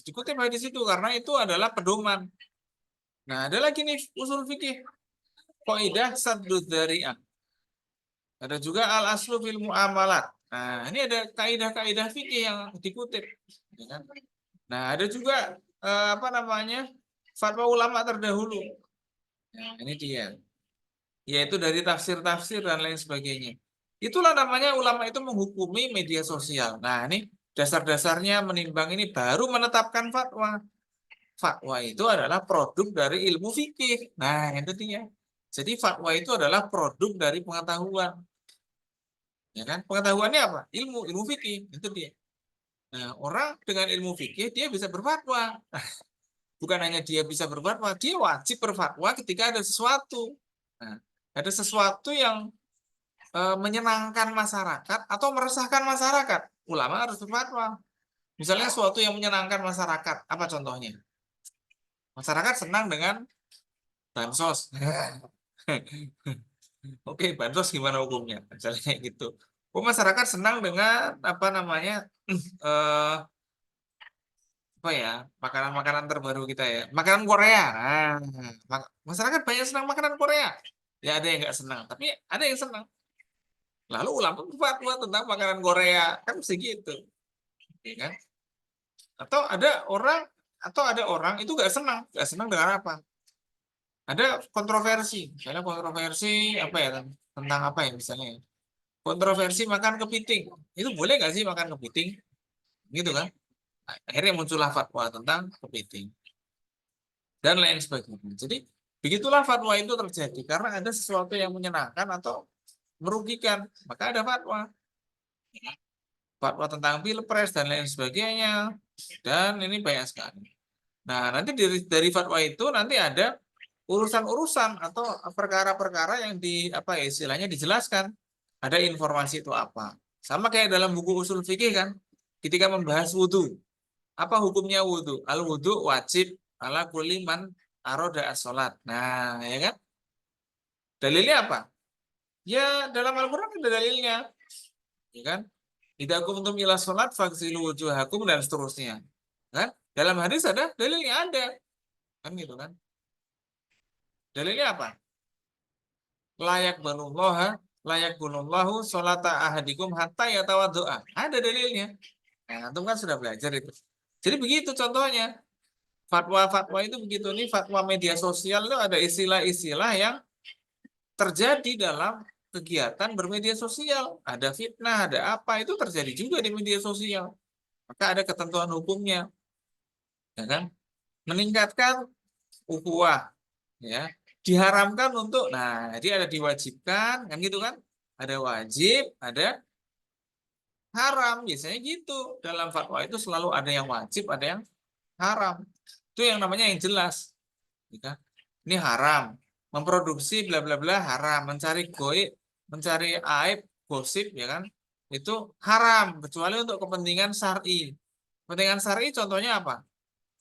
Dikutip hadis itu karena itu adalah pedoman. Nah, ada lagi nih usul fikih. Qaidah saddud dzari'ah. Ada juga al aslu fil muamalat. Nah, ini ada kaidah-kaidah fikih yang dikutip. Ya kan? Nah, ada juga apa namanya fatwa ulama terdahulu. Nah, ini dia. Yaitu dari tafsir-tafsir dan lain sebagainya. Itulah namanya ulama itu menghukumi media sosial. Nah, ini dasar-dasarnya menimbang ini baru menetapkan fatwa. Fatwa itu adalah produk dari ilmu fikih. Nah, itu dia. Jadi fatwa itu adalah produk dari pengetahuan. Ya kan? Pengetahuannya apa? Ilmu fikih. Itu dia. Nah, orang dengan ilmu fikih dia bisa berfatwa. Bukan hanya dia bisa berfatwa, dia wajib berfatwa ketika ada sesuatu. Nah, ada sesuatu yang menyenangkan masyarakat atau meresahkan masyarakat, ulama harus berfatwa. Misalnya sesuatu yang menyenangkan masyarakat, apa contohnya? Masyarakat senang dengan bansos. Oke, bansos gimana hukumnya? Misalnya kayak gitu. Oh, masyarakat senang dengan apa namanya? eh apa ya? Makanan-makanan terbaru kita ya. Makanan Korea. Nah, masyarakat banyak senang makanan Korea. Ya ada yang nggak senang, tapi ada yang senang. Lalu ulama berfatwa tentang makanan Korea, kan mesti gitu, ya kan? Atau ada orang itu nggak senang dengan apa? Ada kontroversi, misalnya kontroversi apa ya tentang apa ya misalnya? Ya? Kontroversi makan kepiting, itu boleh nggak sih makan kepiting? Gitu kan? Akhirnya muncullah fatwa tentang kepiting dan lain sebagainya. Jadi begitulah fatwa itu terjadi karena ada sesuatu yang menyenangkan atau merugikan, maka ada fatwa. Fatwa tentang pilpres dan lain sebagainya, dan ini banyak sekali. Nah, nanti dari fatwa itu nanti ada urusan-urusan atau perkara-perkara yang apa ya istilahnya dijelaskan. Ada informasi itu apa. Sama kayak dalam buku usul fikih kan, ketika membahas wudhu. Apa hukumnya wudhu? Al wudhu wajib ala kulli man aroda as-sholat. Nah, ya kan? Dalilnya apa? Ya, dalam Al-Quran ada dalilnya. Ya kan? Idza qumtum ila sholat faghsilu wujuhakum dan seterusnya. Kan? Dalam hadis ada, dalilnya ada. Kan gitu kan? Dalilnya apa? Layak bunullahu sholata ahadikum hatta yatawaddo'a. Ada dalilnya. Nah, antum kan sudah belajar itu. Jadi begitu contohnya. Fatwa-fatwa itu begitu nih, fatwa media sosial itu ada istilah-istilah yang terjadi dalam kegiatan bermedia sosial. Ada fitnah, ada apa, itu terjadi juga di media sosial. Maka ada ketentuan hukumnya. Ya kan? Meningkatkan ukhuwah, ya. Diharamkan untuk, nah, jadi ada diwajibkan, kan gitu kan? Ada wajib, ada haram, biasanya gitu. Dalam fatwa itu selalu ada yang wajib, ada yang haram. Itu yang namanya yang jelas. Ya. Ini haram. Memproduksi bla bla bla haram. Mencari goib, mencari aib, gosip, ya kan? Itu haram, kecuali untuk kepentingan syar'i. Kepentingan syar'i contohnya apa?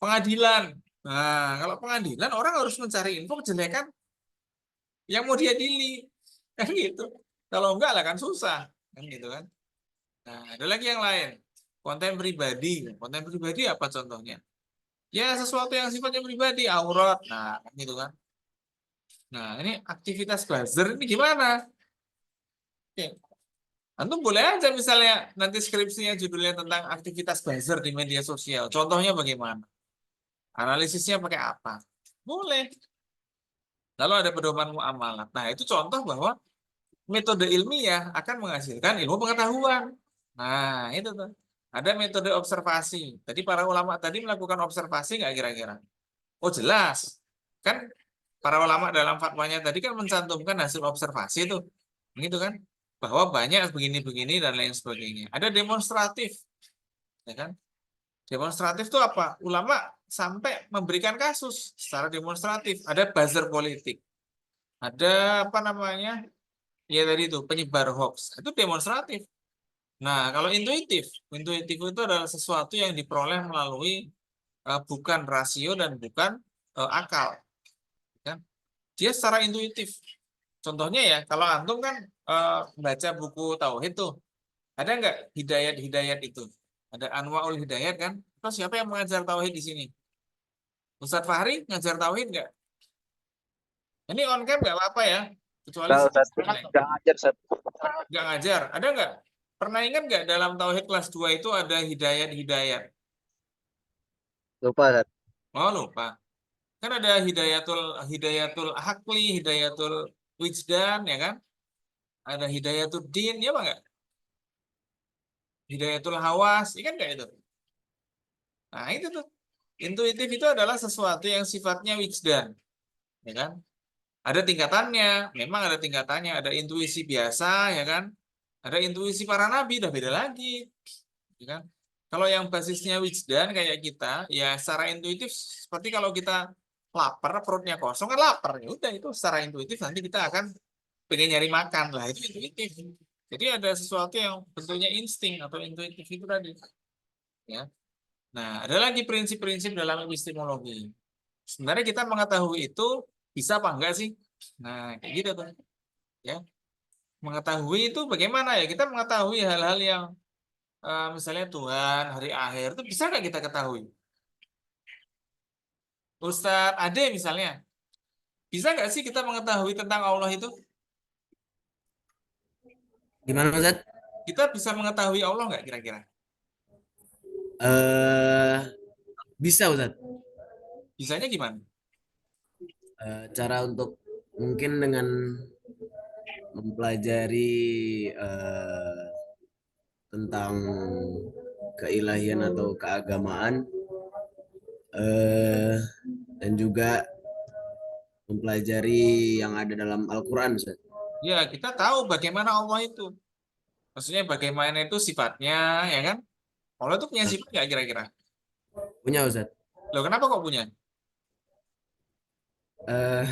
Pengadilan. Nah, kalau pengadilan orang harus mencari info kejelekan yang mau diadili. Kan gitu. Kalau enggak lah kan susah. Kan gitu kan. Nah, ada lagi yang lain. Konten pribadi. Konten pribadi apa contohnya? Ya, sesuatu yang sifatnya pribadi, aurat. Nah, kan gitu kan. Nah, ini aktivitas buzzer ini gimana? Oke. Antum boleh aja misalnya nanti skripsinya judulnya tentang aktivitas buzzer di media sosial. Contohnya bagaimana? Analisisnya pakai apa? Boleh. Lalu ada pedoman muamalah. Nah, itu contoh bahwa metode ilmiah akan menghasilkan ilmu pengetahuan. Nah, itu tuh. Ada metode observasi. Tadi para ulama tadi melakukan observasi nggak kira-kira? Oh, jelas. Kan para ulama dalam fatwanya tadi kan mencantumkan hasil observasi itu. Gitu kan? Bahwa banyak begini-begini dan lain sebagainya. Ada demonstratif. Ya kan? Demonstratif itu apa? Ulama sampai memberikan kasus secara demonstratif. Ada buzzer politik. Ada apa namanya? Ya tadi itu penyebar hoax. Itu demonstratif. Nah, kalau intuitif itu adalah sesuatu yang diperoleh melalui bukan rasio dan bukan akal. Kan? Dia secara intuitif. Contohnya ya, kalau antum kan baca buku tauhid tuh, ada nggak hidayat-hidayat itu? Ada Anwaul Hidayat kan? Terus siapa yang mengajar tauhid di sini? Ustadz Fahri ngajar tauhid nggak? Ini on cam nggak apa-apa ya, kecuali Tahu Ustaz. nilai. Nggak ngajar Ustaz. Nggak ngajar. Ada nggak? Pernah ingat nggak dalam tauhid kelas 2 itu ada hidayat-hidayat? Lupa Ustaz. Oh lupa. Kan ada hidayatul hidayatul akli, hidayatul wijdan, ya kan? Ada hidayatul din, ya Pak nggak? Hidayatul hawas, ya kan nggak itu? Nah, itu tuh. Intuitif itu adalah sesuatu yang sifatnya wijdan, ya kan? Ada tingkatannya, memang ada tingkatannya, ada intuisi biasa, ya kan? Ada intuisi para nabi, udah beda lagi, ya kan? Kalau yang basisnya wijdan kayak kita, ya secara intuitif seperti kalau kita lapar, perutnya kosong kan lapar, ya udah itu secara intuitif nanti kita akan pengen nyari makan lah, itu intuitif. Jadi ada sesuatu yang bentuknya insting atau intuitif itu tadi, ya. Nah, ada lagi prinsip-prinsip dalam epistemologi. Sebenarnya kita mengetahui itu bisa apa enggak sih? Nah, kayak gitu tuh, ya. Mengetahui itu bagaimana ya? Kita mengetahui hal-hal yang misalnya Tuhan, hari akhir itu bisa nggak kita ketahui? Ustadz Ade misalnya, bisa nggak sih kita mengetahui tentang Allah itu? Gimana Ustaz? Kita bisa mengetahui Allah nggak kira-kira? Eh bisa Ustaz. Bisanya gimana? Cara untuk mungkin dengan mempelajari tentang keilahian atau keagamaan eh, dan juga mempelajari yang ada dalam Al-Quran Ustaz. Ya, kita tahu bagaimana Allah itu. Maksudnya bagaimana itu sifatnya, ya kan? Allah itu punya sifat nggak kira-kira? Punya Ustaz. Loh, kenapa kok punya? Eh,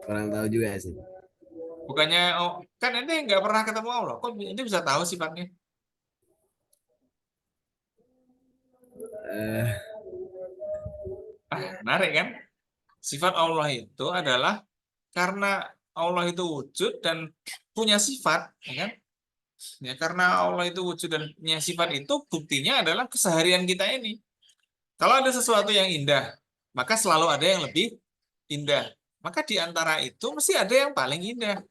Kurang tahu juga sih. Bukannya, oh, kan ente nggak pernah ketemu Allah. Kok ente bisa tahu sifatnya? Eh, Menarik kan? Sifat Allah itu adalah karena Allah itu wujud dan punya sifat, ya kan? Ya, karena Allah itu wujud dan punya sifat itu buktinya adalah keseharian kita ini. Kalau ada sesuatu yang indah, maka selalu ada yang lebih indah. Maka di antara itu mesti ada yang paling indah,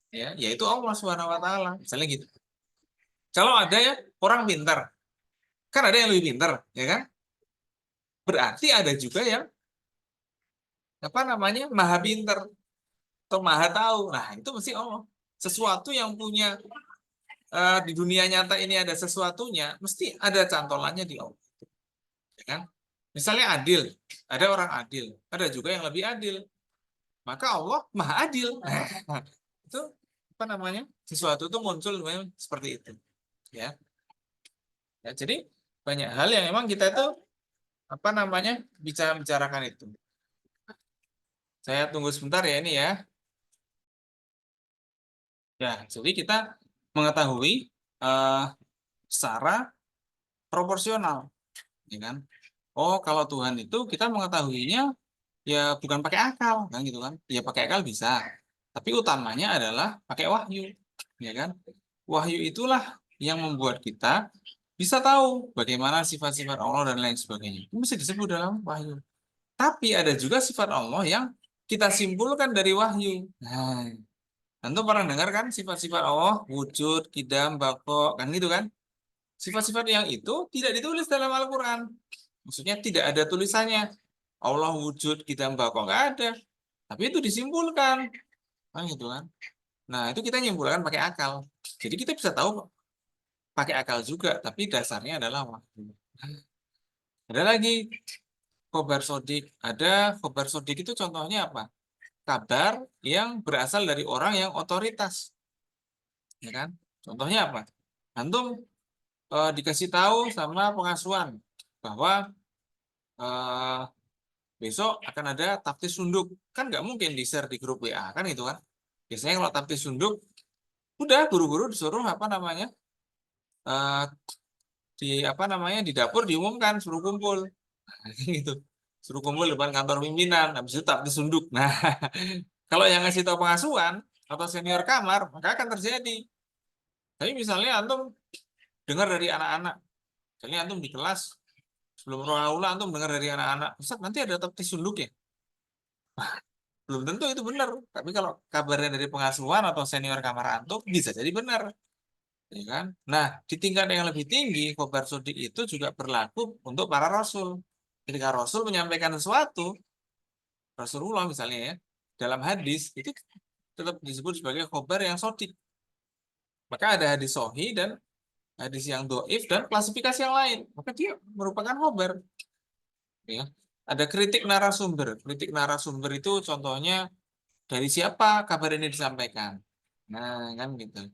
ya, yaitu Allah Subhanahu wa taala. Misalnya gitu. Kalau ada ya orang pintar, kan ada yang lebih pintar, ya kan? Berarti ada juga yang apa namanya? Maha pintar atau maha tahu. Nah, itu mesti Allah. Sesuatu yang punya di dunia nyata ini ada sesuatunya, mesti ada cantolannya di Allah, ya kan? Misalnya adil, ada orang adil, ada juga yang lebih adil. Maka Allah maha adil. Nah, itu apa namanya? Sesuatu itu muncul memang seperti itu, ya. Ya, jadi banyak hal yang memang kita itu apa namanya? Bicarakan itu. Saya tunggu sebentar ya ini ya. Ya, jadi kita mengetahui secara proporsional, ya kan? Oh, kalau Tuhan itu kita mengetahuinya ya bukan pakai akal, kan gitu kan? Ya pakai akal bisa, tapi utamanya adalah pakai wahyu, ya kan? Wahyu itulah yang membuat kita bisa tahu bagaimana sifat-sifat Allah dan lain sebagainya. Itu mesti disebut dalam wahyu. Tapi ada juga sifat Allah yang kita simpulkan dari wahyu. Nah, tentu pernah dengar kan sifat-sifat Allah, wujud, kidam, bako, kan gitu kan? Sifat-sifat yang itu tidak ditulis dalam Al-Quran. Maksudnya tidak ada tulisannya. Allah wujud, kidam, bako, nggak ada. Tapi itu disimpulkan. Kan gitu kan? Nah, itu kita nyimpulkan pakai akal. Jadi kita bisa tahu pakai akal juga, tapi dasarnya adalah wahyu. Ada lagi khobar sodik. Ada khobar sodik itu contohnya apa? Kabar yang berasal dari orang yang otoritas, ya kan? Contohnya apa? Antum dikasih tahu sama pengasuhan bahwa eh, besok akan ada taptis sunduk, kan nggak mungkin di share di grup WA kan itu kan? Biasanya kalau taptis sunduk, udah buru-buru disuruh apa namanya eh, di apa namanya di dapur diumumkan suruh kumpul, nah, gitu, suruh kumpul depan kantor pimpinan, habis itu taptis sunduk. Nah, kalau yang ngasih tahu pengasuhan atau senior kamar, maka akan terjadi. Tapi misalnya antum dengar dari anak-anak, misalnya antum di kelas sebelum roh aula antum dengar dari anak-anak, Ustaz nanti ada taptis sunduk ya? Belum tentu itu benar. Tapi kalau kabarnya dari pengasuhan atau senior kamar antum bisa jadi benar. Ya kan? Nah, di tingkat yang lebih tinggi, khobar sodik itu juga berlaku untuk para rasul. Ketika rasul menyampaikan sesuatu, Rasulullah misalnya ya, dalam hadis itu tetap disebut sebagai khobar yang sodik. Maka ada hadis sahih dan hadis yang doif dan klasifikasi yang lain. Maka dia merupakan khobar. Ya. Ada kritik narasumber. Kritik narasumber itu contohnya dari siapa kabar ini disampaikan. Nah, kan gitu.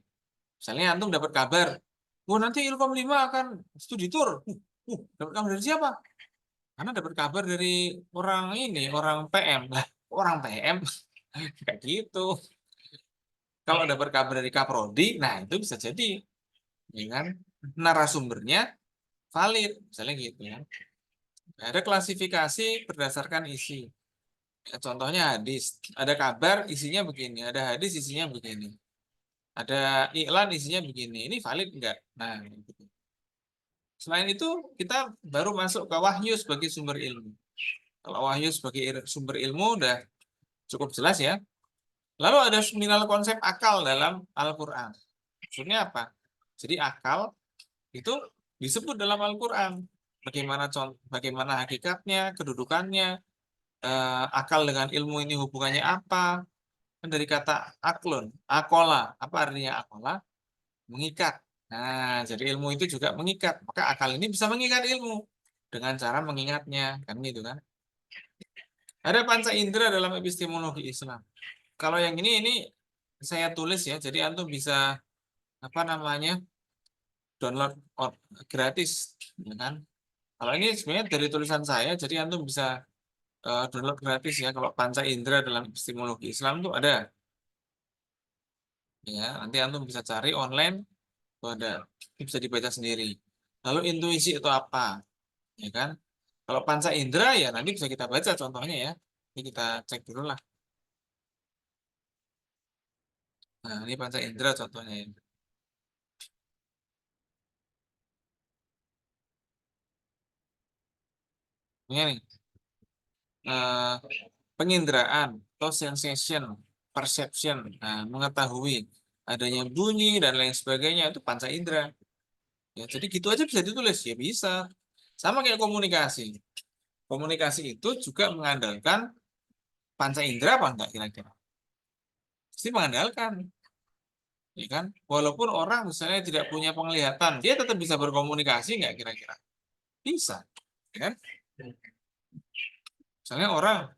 Misalnya antum dapat kabar, oh nanti Ilkom 5 akan studi tour. Dapat kabar dari siapa? Karena dapat kabar dari orang ini, orang PM. Lah, orang PM kayak gitu. Kalau dapat kabar dari Kaprodi, nah itu bisa jadi, ya kan? Narasumbernya valid, misalnya gitu ya. Ada klasifikasi berdasarkan isi. Ya, contohnya hadis, ada kabar isinya begini, ada hadis isinya begini, ada iklan isinya begini. Ini valid enggak? Nah, gitu. Selain itu, kita baru masuk ke wahyu sebagai sumber ilmu. Kalau wahyu sebagai sumber ilmu udah cukup jelas ya. Lalu ada minal konsep akal dalam Al-Quran. Maksudnya apa? Jadi akal itu disebut dalam Al-Quran. Bagaimana hakikatnya, kedudukannya, akal dengan ilmu ini hubungannya apa? Kan dari kata aklun, akola. Apa artinya akola? Mengikat. Nah, jadi ilmu itu juga mengikat. Maka akal ini bisa mengikat ilmu dengan cara mengingatnya, kan gitu kan? Ada panca indera dalam epistemologi Islam. Kalau yang ini saya tulis ya, jadi antum bisa apa namanya download gratis, ya kan? Kalau ini sebenarnya dari tulisan saya, jadi antum bisa download gratis ya. Kalau panca indera dalam epistemologi Islam itu ada, ya. Nanti antum bisa cari online, itu ada, itu bisa dibaca sendiri. Lalu intuisi itu apa, ya kan? Kalau panca indera ya nanti bisa kita baca contohnya ya. Ini kita cek dulu lah. Nah, ini panca indera contohnya ya. Ini nih, eh, penginderaan atau sensation, perception, nah, mengetahui adanya bunyi dan lain sebagainya itu panca indera. Ya, jadi gitu aja bisa ditulis ya bisa. Sama kayak komunikasi. Komunikasi itu juga mengandalkan panca indera apa enggak kira-kira? Pasti mengandalkan, ya kan? Walaupun orang misalnya tidak punya penglihatan, dia tetap bisa berkomunikasi enggak kira-kira? Bisa, ya kan? Misalnya orang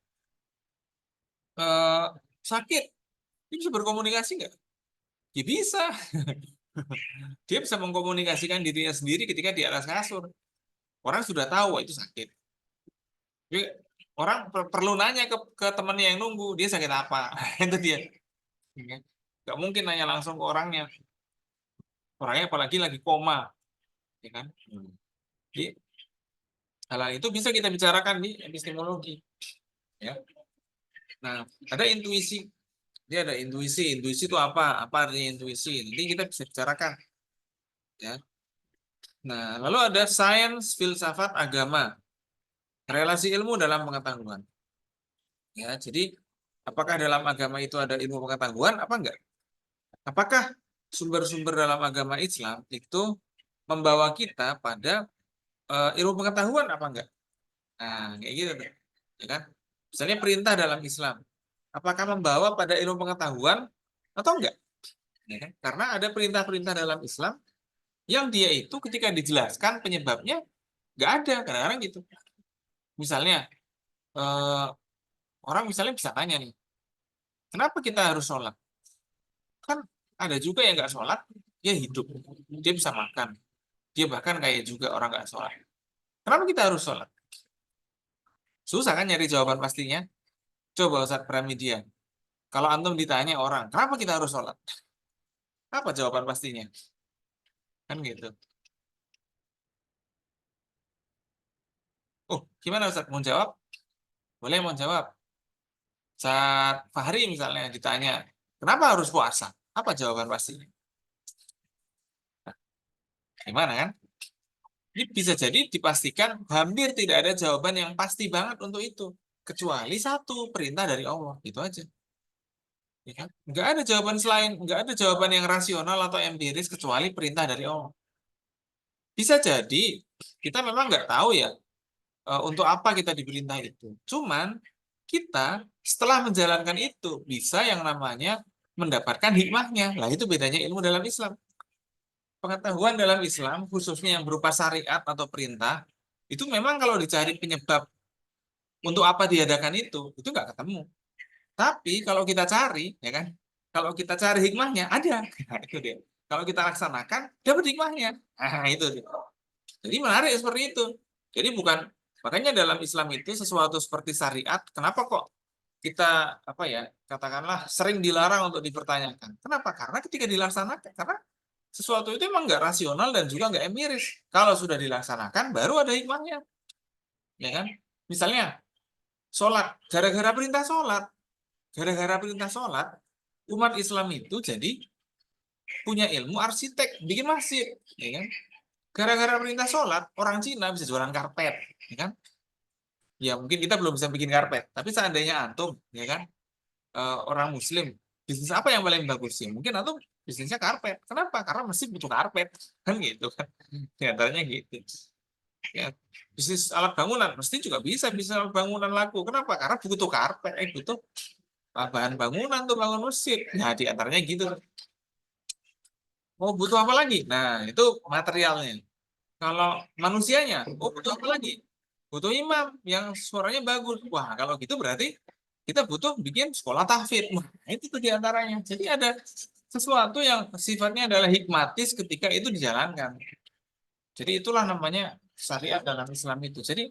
eh, sakit, dia bisa berkomunikasi enggak? Ya bisa. Dia bisa mengkomunikasikan dirinya sendiri ketika di atas kasur. Orang sudah tahu itu sakit. Jadi, orang perlu nanya ke temannya yang nunggu, dia sakit apa? Itu dia. Nggak mungkin nanya langsung ke orangnya. Orangnya apalagi lagi koma, ya kan? Jadi, hal itu bisa kita bicarakan di epistemologi. Ya. Nah, ada intuisi. Dia ada intuisi. Intuisi itu apa? Apa artinya intuisi? Nanti kita bisa bicarakan. Ya. Nah, lalu ada sains, filsafat, agama. Relasi ilmu dalam pengetahuan. Ya, jadi apakah dalam agama itu ada ilmu pengetahuan apa enggak? Apakah sumber-sumber dalam agama Islam itu membawa kita pada ilmu pengetahuan apa enggak? Nah, kayak gitu tuh. Ya kan? Misalnya perintah dalam Islam, apakah membawa pada ilmu pengetahuan atau enggak? Ya kan? Karena ada perintah-perintah dalam Islam yang dia itu ketika dijelaskan penyebabnya enggak ada, kadang-kadang gitu. Misalnya eh, orang misalnya bisa tanya nih, kenapa kita harus sholat? Kan ada juga yang nggak sholat, dia hidup, dia bisa makan, dia bahkan kayak juga orang nggak sholat. Kenapa kita harus sholat? Susah kan nyari jawaban pastinya? Coba Ustaz Pramedia, kalau antum ditanya orang, kenapa kita harus sholat? Apa jawaban pastinya? Kan gitu. Oh, gimana Ustaz? Mau jawab? Boleh mau jawab. Ustaz Fahri misalnya ditanya, kenapa harus puasa? Apa jawaban pastinya? Gimana kan? Ini bisa jadi dipastikan hampir tidak ada jawaban yang pasti banget untuk itu. Kecuali satu, perintah dari Allah. Itu aja. Ya kan? Nggak ada jawaban selain, nggak ada jawaban yang rasional atau empiris kecuali perintah dari Allah. Bisa jadi kita memang nggak tahu ya untuk apa kita diperintah itu. Cuman kita setelah menjalankan itu bisa yang namanya mendapatkan hikmahnya. Lah itu bedanya ilmu dalam Islam. Pengetahuan dalam Islam khususnya yang berupa syariat atau perintah itu memang kalau dicari penyebab untuk apa diadakan itu nggak ketemu. Tapi kalau kita cari, ya kan, kalau kita cari hikmahnya ada. Nah, itu dia. Kalau kita laksanakan dapat hikmahnya. Nah, itu dia. Jadi menarik seperti itu. Jadi bukan, makanya dalam Islam itu sesuatu seperti syariat, kenapa kok kita apa ya katakanlah sering dilarang untuk dipertanyakan? Kenapa? Karena ketika dilaksanakan, karena sesuatu itu emang nggak rasional dan juga nggak empiris. Kalau sudah dilaksanakan, baru ada hikmahnya, ya kan? Misalnya sholat, gara-gara perintah sholat, umat Islam itu jadi punya ilmu arsitek, bikin masjid, ya kan? Gara-gara perintah sholat, orang Cina bisa jualan karpet, ya kan? Ya mungkin kita belum bisa bikin karpet, tapi seandainya antum, ya kan, orang Muslim, bisnis apa yang paling bagus sih? Mungkin antum bisnisnya karpet. Kenapa? Karena masjid butuh karpet, kan gitu kan? Di antaranya gitu. Ya, bisnis alat bangunan, mesti juga bisa bisnis alat bangunan laku. Kenapa? Karena butuh karpet, butuh bahan bangunan tuh bangun masjid. Nah, di antaranya gitu. Oh, butuh apa lagi? Nah, itu materialnya. Kalau manusianya, oh butuh apa lagi? Butuh imam yang suaranya bagus. Wah, kalau gitu berarti kita butuh bikin sekolah tahfidz. Wah, itu tuh diantaranya. Jadi ada sesuatu yang sifatnya adalah hikmatis ketika itu dijalankan. Jadi itulah namanya syariat dalam Islam itu. Jadi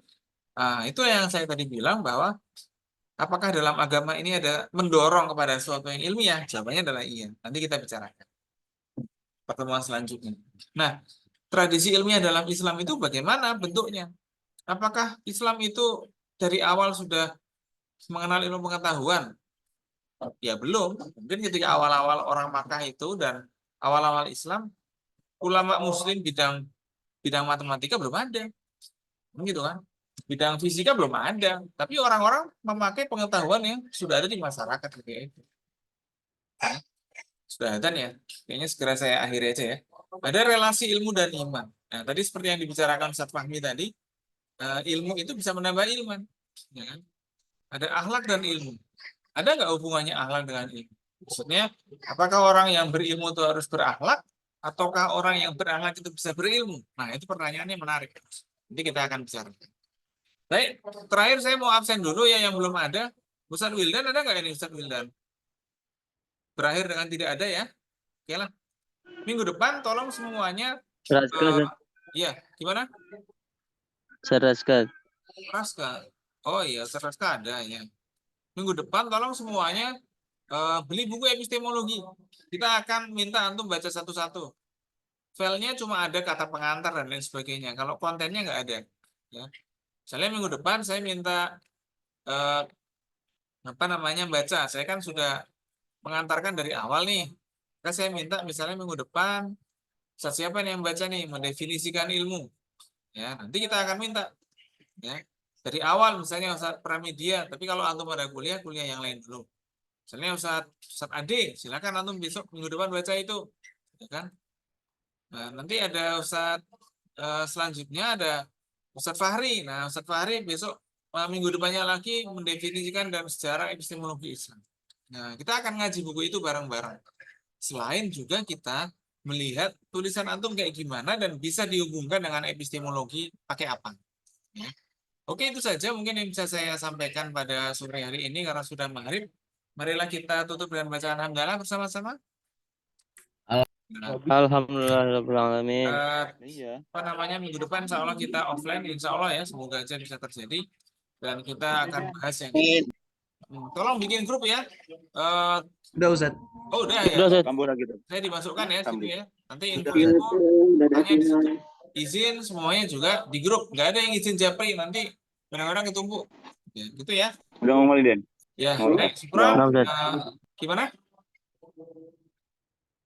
itu yang saya tadi bilang bahwa apakah dalam agama ini ada mendorong kepada sesuatu yang ilmiah? Jawabannya adalah iya. Nanti kita bicarakan pertemuan selanjutnya. Nah, tradisi ilmiah dalam Islam itu bagaimana bentuknya? Apakah Islam itu dari awal sudah mengenal ilmu pengetahuan? Ya belum. Mungkin ketika awal-awal orang Makkah itu dan awal-awal Islam, ulama Muslim bidang bidang matematika belum ada, gitu kan? Bidang fisika belum ada. Tapi orang-orang memakai pengetahuan yang sudah ada di masyarakat ketika itu. Sudah ada ya. Kayaknya segera saya akhiri aja ya. Ada relasi ilmu dan iman. Nah, tadi seperti yang dibicarakan Ustaz Fahmi tadi, ilmu itu bisa menambah iman, ya kan? Ada akhlak dan ilmu. Ada nggak hubungannya akhlak dengan ilmu? Maksudnya, apakah orang yang berilmu itu harus berakhlak, ataukah orang yang berakhlak itu bisa berilmu? Nah, itu pertanyaannya menarik. Nanti kita akan bicara. Baik, terakhir saya mau absen dulu ya yang belum ada. Ustaz Wildan ada nggak ini Ustaz Wildan? Berakhir dengan tidak ada ya. Oke lah. Minggu depan tolong semuanya. Iya, gimana? Seraska. Raska. Oh iya, Raska ada ya. Minggu depan tolong semuanya beli buku epistemologi. Kita akan minta antum baca satu-satu. Filenya cuma ada kata pengantar dan lain sebagainya. Kalau kontennya nggak ada. Ya. Misalnya minggu depan saya minta apa namanya baca. Saya kan sudah mengantarkan dari awal nih. Maka saya minta misalnya minggu depan siapa nih yang baca nih mendefinisikan ilmu. Ya, nanti kita akan minta ya dari awal misalnya Ustaz Pramedia, tapi kalau antum ada kuliah yang lain dulu. Misalnya Ustaz Ade, silakan antum besok minggu depan baca itu, ya kan? Nah, nanti ada Ustaz selanjutnya ada Ustaz Fahri. Nah, Ustaz Fahri besok minggu depannya lagi mendefinisikan dan sejarah epistemologi Islam. Nah, kita akan ngaji buku itu bareng-bareng. Selain juga kita melihat tulisan antum kayak gimana dan bisa dihubungkan dengan epistemologi pakai apa. Ya. Oke, itu saja mungkin yang bisa saya sampaikan pada sore hari ini karena sudah maghrib. Marilah kita tutup dengan bacaan hamdalah bersama-sama. Nah, Alhamdulillahirobbilalamin. apa namanya minggu depan insya Allah kita offline, insya Allah ya, semoga aja bisa terjadi dan kita akan bahas yang ini. Tolong bikin grup ya. Udah Ustaz. Oh udah ya. Udah, Ustaz. Saya dimasukkan ya situ ya. Nanti info tanya di situ. Izin semuanya juga di grup. Nggak ada yang izin Japri nanti kadang-kadang ketumpuk. Ya, gitu ya. Udah ngomong Den. Ya, Supra, Udah. gimana?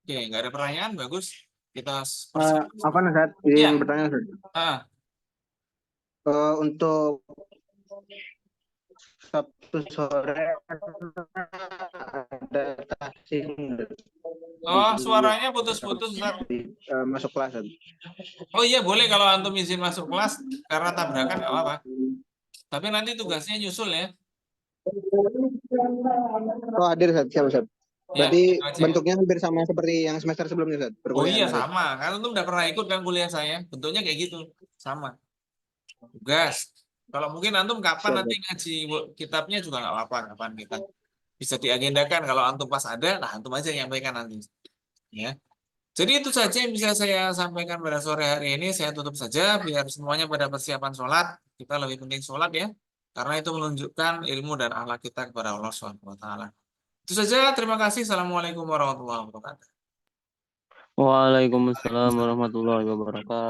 Oke, nggak ada pertanyaan, bagus. Kita Apa nih Ustaz? Izin Iya. bertanya Ustaz. ah, Untuk Sabtu sore ada tahsin Oh, suaranya putus-putus, Ustaz. masuk kelas. Ustaz. Oh iya, boleh kalau antum izin masuk kelas karena tabrakan nggak apa-apa. Tapi nanti tugasnya nyusul ya. Oh hadir Ustaz, siap Ustaz. Ya, Berarti itu aja. bentuknya hampir sama seperti yang semester sebelumnya Ustaz. Oh perkuliahan iya tadi. sama, kan antum udah pernah ikut kan kuliah saya. Bentuknya kayak gitu, sama. Tugas. Kalau mungkin antum kapan Siap, nanti ngaji kitabnya juga nggak apa-apa, kapan kita bisa diagendakan. Kalau antum pas ada, nah antum aja yang nyampaikan nanti. Ya. Jadi itu saja yang bisa saya sampaikan pada sore hari ini. Saya tutup saja biar semuanya pada persiapan sholat. Kita lebih penting sholat ya. Karena itu menunjukkan ilmu dan akhlak kita kepada Allah Subhanahu wa taala. Itu saja. Terima kasih. Assalamualaikum warahmatullahi wabarakatuh. Waalaikumsalam warahmatullahi wabarakatuh.